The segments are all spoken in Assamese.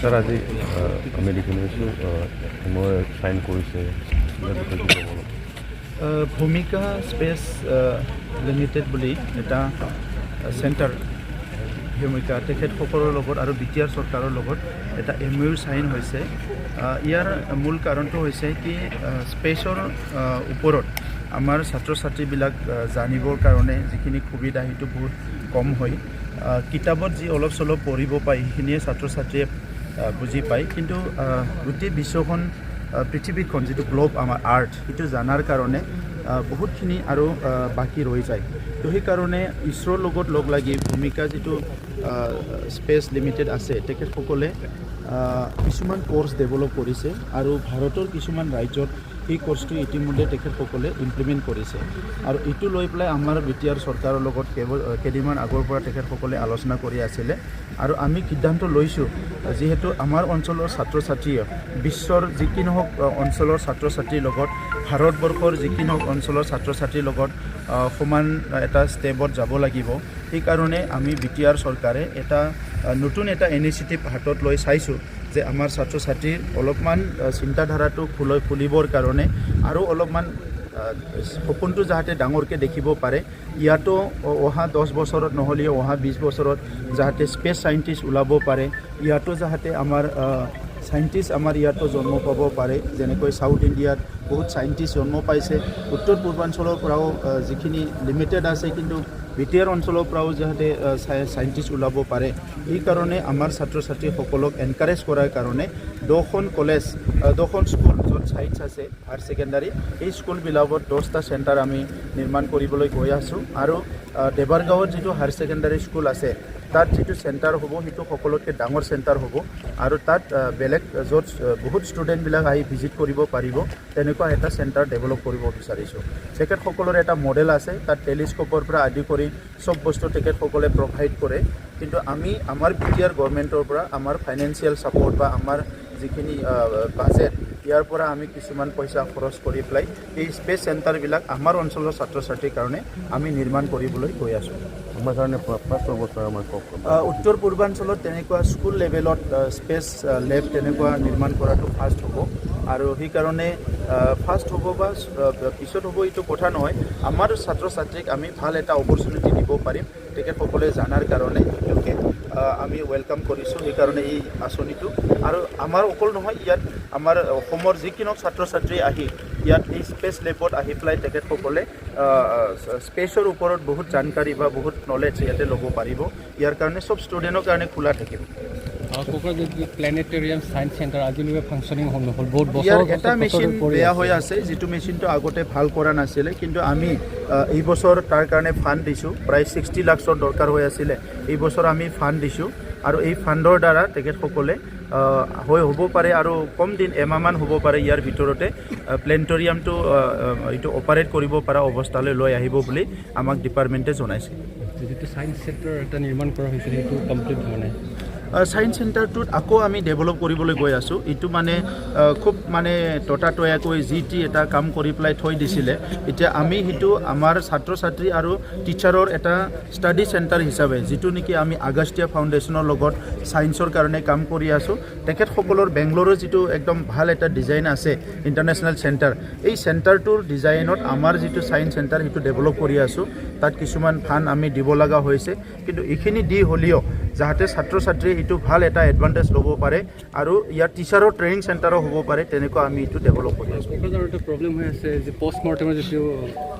স্যাৰ আজি আমি দেখি পাইছোঁ মই চাইন কৰিছে ভূমিকা স্পেচ লিমিটেড বুলি এটা চেণ্টাৰ ভূমিকা তেখেতসকলৰ লগত আৰু বিটিআৰ চৰকাৰৰ লগত এটা MOU চাইন হৈছে। ইয়াৰ মূল কাৰণটো হৈছে কি স্পেচৰ ওপৰত আমাৰ ছাত্ৰ ছাত্ৰীবিলাক জানিবৰ কাৰণে যিখিনি সুবিধা সেইটো বহুত কম হয়। কিতাপত যি অলপ চলপ পঢ়িব পায় সেইখিনিয়ে ছাত্ৰ ছাত্ৰীয়ে বুজি পায়, কিন্তু গোটেই বিশ্বখন পৃথিৱীখন যিটো গ্ল'ব আমাৰ আৰ্থ সেইটো জনাৰ কাৰণে বহুতখিনি আৰু বাকী ৰৈ যায়। তো সেইকাৰণে ইছৰোৰ লগত লগ লাগি ভূমিকা যিটো স্পেচ লিমিটেড আছে তেখেতসকলে কিছুমান কোৰ্চ ডেভেলপ কৰিছে আৰু ভাৰতৰ কিছুমান ৰাজ্যত এই কোৰ্চটো ইতিমধ্যে তেখেতসকলে ইমপ্লিমেণ্ট কৰিছে। আৰু এইটো লৈ পেলাই আমাৰ বিটিআৰ চৰকাৰৰ লগত কেইদিনমান আগৰ পৰা তেখেতসকলে আলোচনা কৰি আছিলে আৰু আমি সিদ্ধান্ত লৈছোঁ যিহেতু আমাৰ অঞ্চলৰ ছাত্ৰ ছাত্ৰীয়ে বিশ্বৰ যিকি নহওক অঞ্চলৰ ছাত্ৰ ছাত্ৰীৰ লগত ভাৰতবৰ্ষৰ যিকি নহওক অঞ্চলৰ ছাত্ৰ ছাত্ৰীৰ লগত সমান এটা ষ্টেপত যাব লাগিব। সেইকাৰণে আমি বিটিআৰ চৰকাৰে এটা নতুন এটা ইনিচিয়েটিভ হাতত লৈ চাইছোঁ যে আমাৰ ছাত্ৰ ছাত্ৰীৰ অলপমান চিন্তাধাৰাটো খুলিবৰ কাৰণে আৰু অলপমান সপোনটো যাতে ডাঙৰকৈ দেখিব পাৰে। ইয়াতো অহা 10 বছৰত নহ'লেও অহা 20 বছৰত যাতে স্পেচ চাইণ্টিষ্ট ওলাব পাৰে, ইয়াতো যাতে আমাৰ চাইণ্টিষ্ট আমাৰ ইয়াতো জন্ম পাব পাৰে। যেনেকৈ চাউথ ইণ্ডিয়াত বহুত চাইণ্টিষ্ট জন্ম পাইছে, উত্তৰ পূৰ্বাঞ্চলৰ পৰাও যিখিনি লিমিটেড আছে কিন্তু বিটিআৰ অঞ্চলৰ পৰাও যাতে চাইণ্টিষ্ট ওলাব পাৰে। সেইকাৰণে আমাৰ ছাত্ৰ ছাত্ৰীসকলক এনকাৰেজ কৰাৰ কাৰণে 10খন কলেজ 10খন স্কুল য'ত ছাইন্স আছে হায়াৰ ছেকেণ্ডাৰী এই স্কুলবিলাকত 10টা চেণ্টাৰ আমি নিৰ্মাণ কৰিবলৈ গৈ আছোঁ। আৰু দেবাৰগাঁৱত যিটো হায়াৰ ছেকেণ্ডাৰী স্কুল আছে তাত যিটো চেণ্টাৰ হ'ব সেইটো সকলোতকৈ ডাঙৰ চেণ্টাৰ হ'ব আৰু তাত বেলেগ য'ত বহুত ষ্টুডেণ্টবিলাক আহি ভিজিট কৰিব পাৰিব তেনেকুৱা এটা চেণ্টাৰ ডেভেলপ কৰিব বিচাৰিছোঁ। তেখেতসকলৰ এটা মডেল আছে, তাত টেলিস্কোপৰ পৰা আদি কৰি চব বস্তু তেখেতসকলে প্ৰভাইড কৰে। কিন্তু আমি আমাৰ বিটিআৰ গভৰ্ণমেণ্টৰ পৰা আমাৰ ফাইনেন্সিয়েল ছাপৰ্ট বা আমাৰ যিখিনি বাজেট ইয়াৰ পৰা আমি কিছুমান পইচা খৰচ কৰি পেলাই এই স্পেচ চেণ্টাৰবিলাক আমাৰ অঞ্চলৰ ছাত্ৰ ছাত্ৰীৰ কাৰণে আমি নিৰ্মাণ কৰিবলৈ গৈ আছোঁ। আমাৰ কাৰণে ফাৰ্ষ্ট অৱস্থা আমাৰ উত্তৰ পূৰ্বাঞ্চলত তেনেকুৱা স্কুল লেভেলত স্পেচ লেব তেনেকুৱা নিৰ্মাণ কৰাটো ফাৰ্ষ্ট হ'ব। আৰু সেইকাৰণে ফাৰ্ষ্ট হ'ব বা পিছত হ'ব এইটো কথা নহয়, আমাৰ ছাত্ৰ ছাত্ৰীক আমি ভাল এটা অপৰচুনিটি দিব পাৰিম তেখেতসকলে জনাৰ কাৰণে। সেইটোকে আমি ৱেলকাম কৰিছোঁ সেইকাৰণে এই আঁচনিটো। আৰু আমাৰ অকল নহয়, ইয়াত আমাৰ অসমৰ যিকোনো ছাত্ৰ ছাত্ৰী আহি ইয়াত এই স্পেচ লেবত আহি পেলাই তেখেতসকলে স্পেচৰ ওপৰত বহুত জানকাৰী বা বহুত নলেজ ইয়াতে ল'ব পাৰিব। ইয়াৰ কাৰণে চব ষ্টুডেণ্টৰ কাৰণে খোলা থাকিব। প্লেনেটৰিয়াম ছায়েন্স চেণ্টাৰ আজিলৈকে ফাংচনিং হ'ল নহ'ল, বহুত ইয়াৰ এটা মেচিন বেয়া হৈ আছে, যিটো মেচিনটো আগতে ভাল কৰা নাছিলে, কিন্তু আমি এই বছৰ তাৰ কাৰণে ফাণ্ড দিছোঁ। প্ৰায় 60 লাখৰ দৰকাৰ হৈ আছিলে, এই বছৰ আমি ফাণ্ড দিছোঁ আৰু এই ফাণ্ডৰ দ্বাৰা তেখেতসকলে হ'ব পাৰে আৰু কম দিন এমাহমান হ'ব পাৰে ইয়াৰ ভিতৰতে প্লেনেটৰিয়ামটো এইটো অপাৰেট কৰিব পৰা অৱস্থালৈ লৈ আহিব বুলি আমাক ডিপাৰ্টমেণ্টে জনাইছে। যিটো ছায়েন্স চেণ্টাৰ এটা নিৰ্মাণ কৰা হৈছিল সেইটো কমপ্লিট হোৱা নাই। ছায়েন্স চেণ্টাৰটোত আকৌ আমি ডেভেলপ কৰিবলৈ গৈ আছোঁ। এইটো মানে খুব মানে ততাতৈয়াকৈ যি এটা কাম কৰি পেলাই থৈ দিছিলে, এতিয়া আমি সেইটো আমাৰ ছাত্ৰ ছাত্ৰী আৰু টিচাৰৰ এটা ষ্টাডি চেণ্টাৰ হিচাপে যিটো নেকি আমি আগষ্টীয়া ফাউণ্ডেশ্যনৰ লগত ছায়েন্সৰ কাৰণে কাম কৰি আছোঁ। তেখেতসকলৰ বেংগলোৰৰ যিটো একদম ভাল এটা ডিজাইন আছে ইণ্টাৰনেশ্যনেল চেণ্টাৰ, এই চেণ্টাৰটোৰ ডিজাইনত আমাৰ যিটো ছায়েন্স চেণ্টাৰ সেইটো ডেভেলপ কৰি আছোঁ। তাত কিছুমান ফাণ্ড আমি দিব লগা হৈছে, কিন্তু এইখিনি দি হ'লেও যাতে ছাত্ৰ ছাত্ৰীয়ে এইটো ভাল এটা এডভান্টেজ ল'ব পাৰে আৰু ইয়াৰ টিচাৰৰ ট্ৰেইনিং চেণ্টাৰো হ'ব পাৰে, তেনেকুৱা আমি এইটো ডেভেলপ কৰি আছোঁ। এটা প্ৰব্লেম হৈ আছে যে পষ্টমৰ্টেমৰ যিটো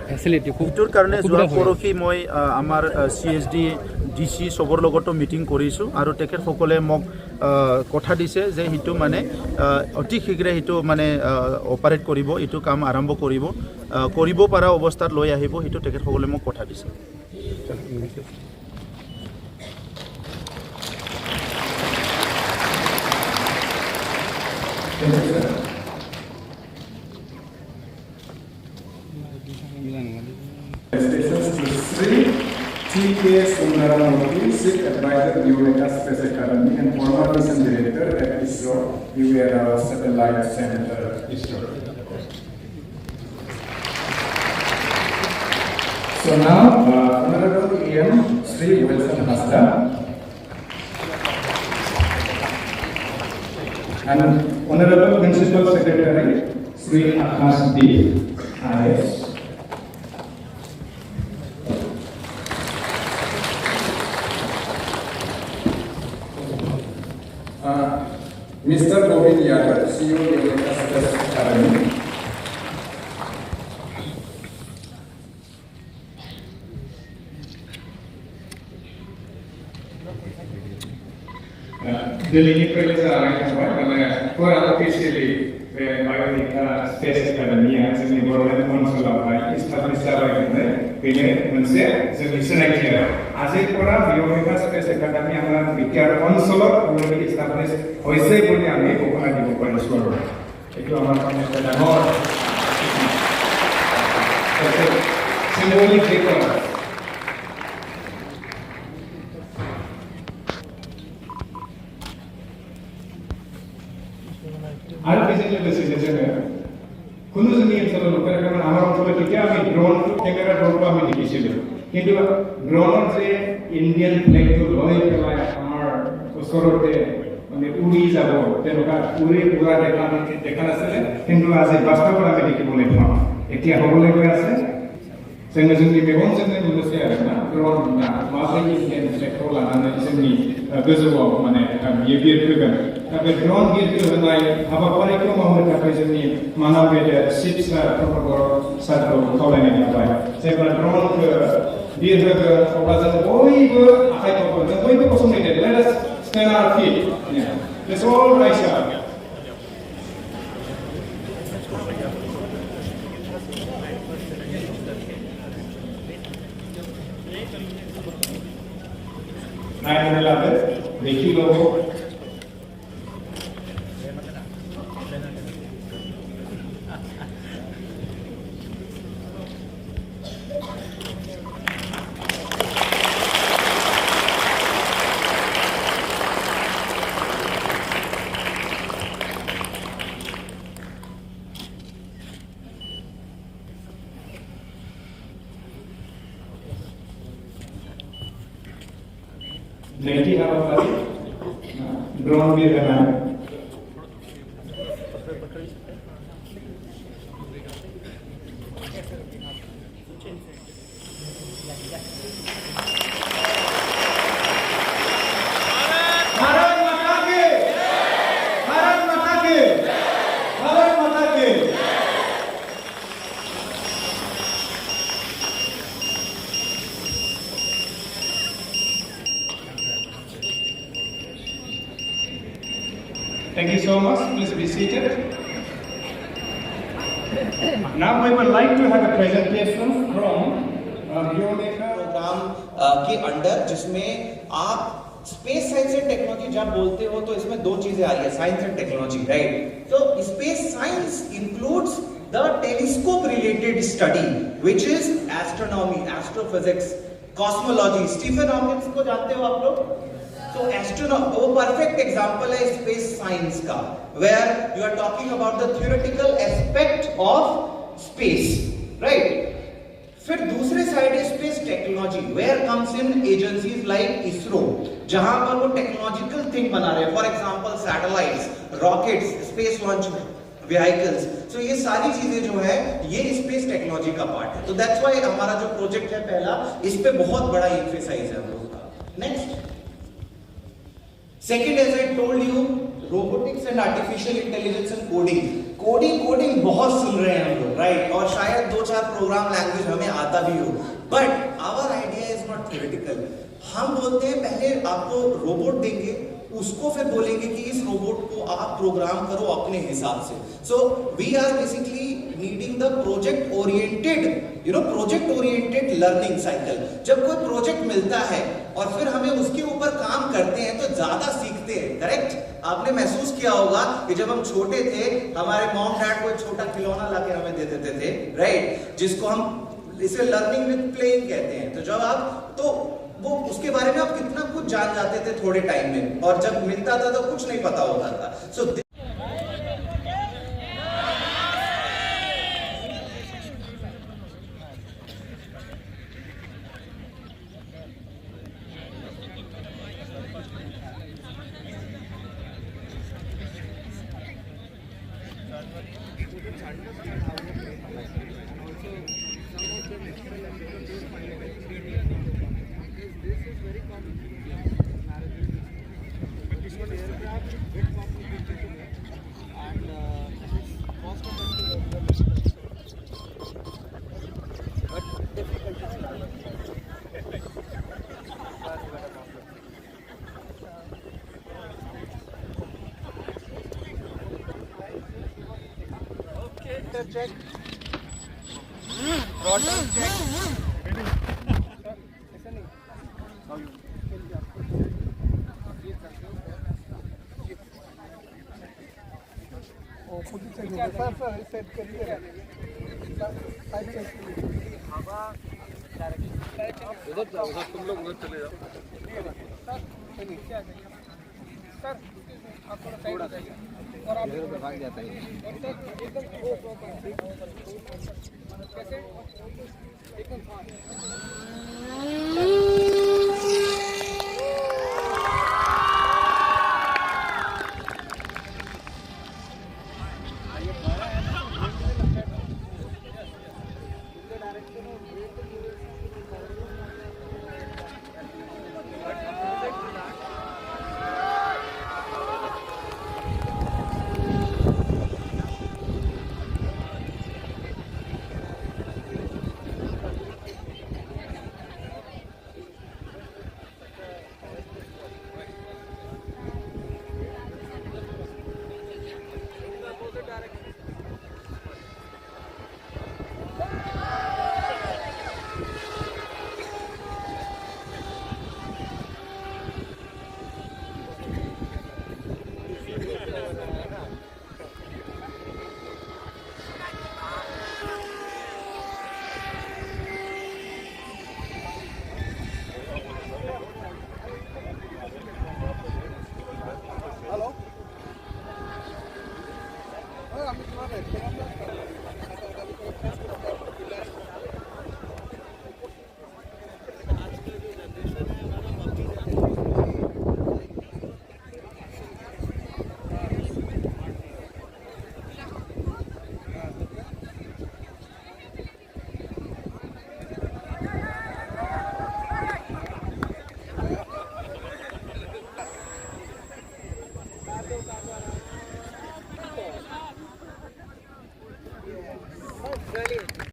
ফেচিলিটি সেইটোৰ কাৰণে যোৱা পৰহি মই আমাৰ CSD DC চবৰ লগতো মিটিং কৰিছোঁ আৰু তেখেতসকলে মোক কথা দিছে যে সেইটো মানে অতি শীঘ্ৰে সেইটো মানে অপাৰেট কৰিব, এইটো কাম আৰম্ভ কৰিব পৰা অৱস্থাত লৈ আহিব, সেইটো তেখেতসকলে মোক কথা দিছে। T.K. Sundaramurthy, Chief Advisor, Eureka Space Academy and former Mission Director at ISRO, UAR Satellite Center, ISRO. So now, Honorable E.M. Sri Wilson Hasda. And Honorable Principal Secretary Sri Akash D. IS. Mr. Govind Yadav, CEO Eureka Space Academy. Delinquent officially Bionica Space Academy as a government council of established as a Bionica Space Academy and Victor Council already established Jose Bunyami Okanadi Council. If you are symbolic difference. আর বিজেপি ডিসিশন কোন জিনিস হলো লোকের কারণ আমার অঞ্চলে থেকে আমি ড্রোন ক্যামেরা ড্রোন আমি দেখিছিল কিন্তু ড্রোনের যে ইন্ডিয়ান ফ্ল্যাগ তো লয় পেলায় আমার ওচৰতে মানে উৰি যাব তেনেকুৱা উৰি পুৰা দেখা নাছিলে কিন্তু আজি বাস্তৱত আমি দেখিবলৈ পাওঁ এতিয়া হ'বলৈ গৈ আছে जोंनि मेगनजोंनो नुनोसै आरोना ड्रन माबोरै इन्डियान फ्लेगखौ लानानै जोंनि गोजौआव माने बियो बिरफैगोन दा बे ड्रन बिरहोनाय हाबाफारिखौ मावनो थाखाय जोंनि मानाव गेदेर चिफ प्रफेसर सारखौ खावलायनाय जाबाय जेब्ला ड्रनखौ बिरहोगोन अब्ला जों बयबो आखाइ खबगोन जों बयबो गसंलायदो let us stand our feet let's all rise आप देखी लोगों नहीं हमारे ड्रोन भी रहना है Thank you so much. Please be seated. Now we would like to have a presentation from Bionica program के अंडर जिसमें आप स्पेस साइंस एंड टेक्नोलॉजी जब बोलते हो तो इसमें दो चीजें आ रही है साइंस एंड टेक्नोलॉजी राइट तो space science includes the telescope related study which is astronomy astrophysics cosmology Stephen Hawkins को जानते हो आप लोग So astronaut, वो perfect example है space science का, where you are talking about the theoretical aspect of space, right? फिर दूसरे साइड है space technology, where comes in agencies like ISRO, जहां पर वो technological thing बना रहे हैं, for example satellites, rockets, space launch vehicles. So ये सारी चीजें जो है ये space technology का पार्ट है. तो that's why हमारा जो प्रोजेक्ट है पहला, इस पे बहुत बड़ा emphasize है हम लोगों का. Next. Second, as I told you, robotics and artificial intelligence and coding बहुत सुन रहे हैं हम लोग, right? और शायद 2-4 प्रोग्राम लैंग्वेज हमें आता भी हो, but our idea is not theoretical. हम बोलते हैं पहले आपको रोबोट देंगे, उसको फिर बोलेंगे कि इस रोबोट को आप प्रोग्राम करो अपने हिसाब से. So we are basically needing the project oriented learning cycle. जब कोई प्रोजेक्ट मिलता है और फिर हमें उसके ऊपर काम करते हैं तो ज्यादा सीखते हैं, करेक्ट? आपने महसूस किया होगा कि जब हम छोटे थे हमारे मॉम डैड कोई छोटा खिलौना लाके हमें दे देते थे, राइट? जिसको हम इसे लर्निंग विद प्लेइंग कहते हैं. तो जब आप तो वो उसके बारे में आप कितना कुछ जान जाते थे थोड़े टाइम में, और जब मिलता था तो कुछ नहीं पता होता था. सो understand how to apply. Also, some of them explain that because they find it very this is very common. This one is aircraft, bit complicated to make, and cost effective. But difficult to okay, check. Throttle check. Set करिए उधर जाओ, उधर तुम लोग उधर चले जाओ सर, आप थोड़ा साइड और आप इधर भाग जाता है एकदम कैसे एकदम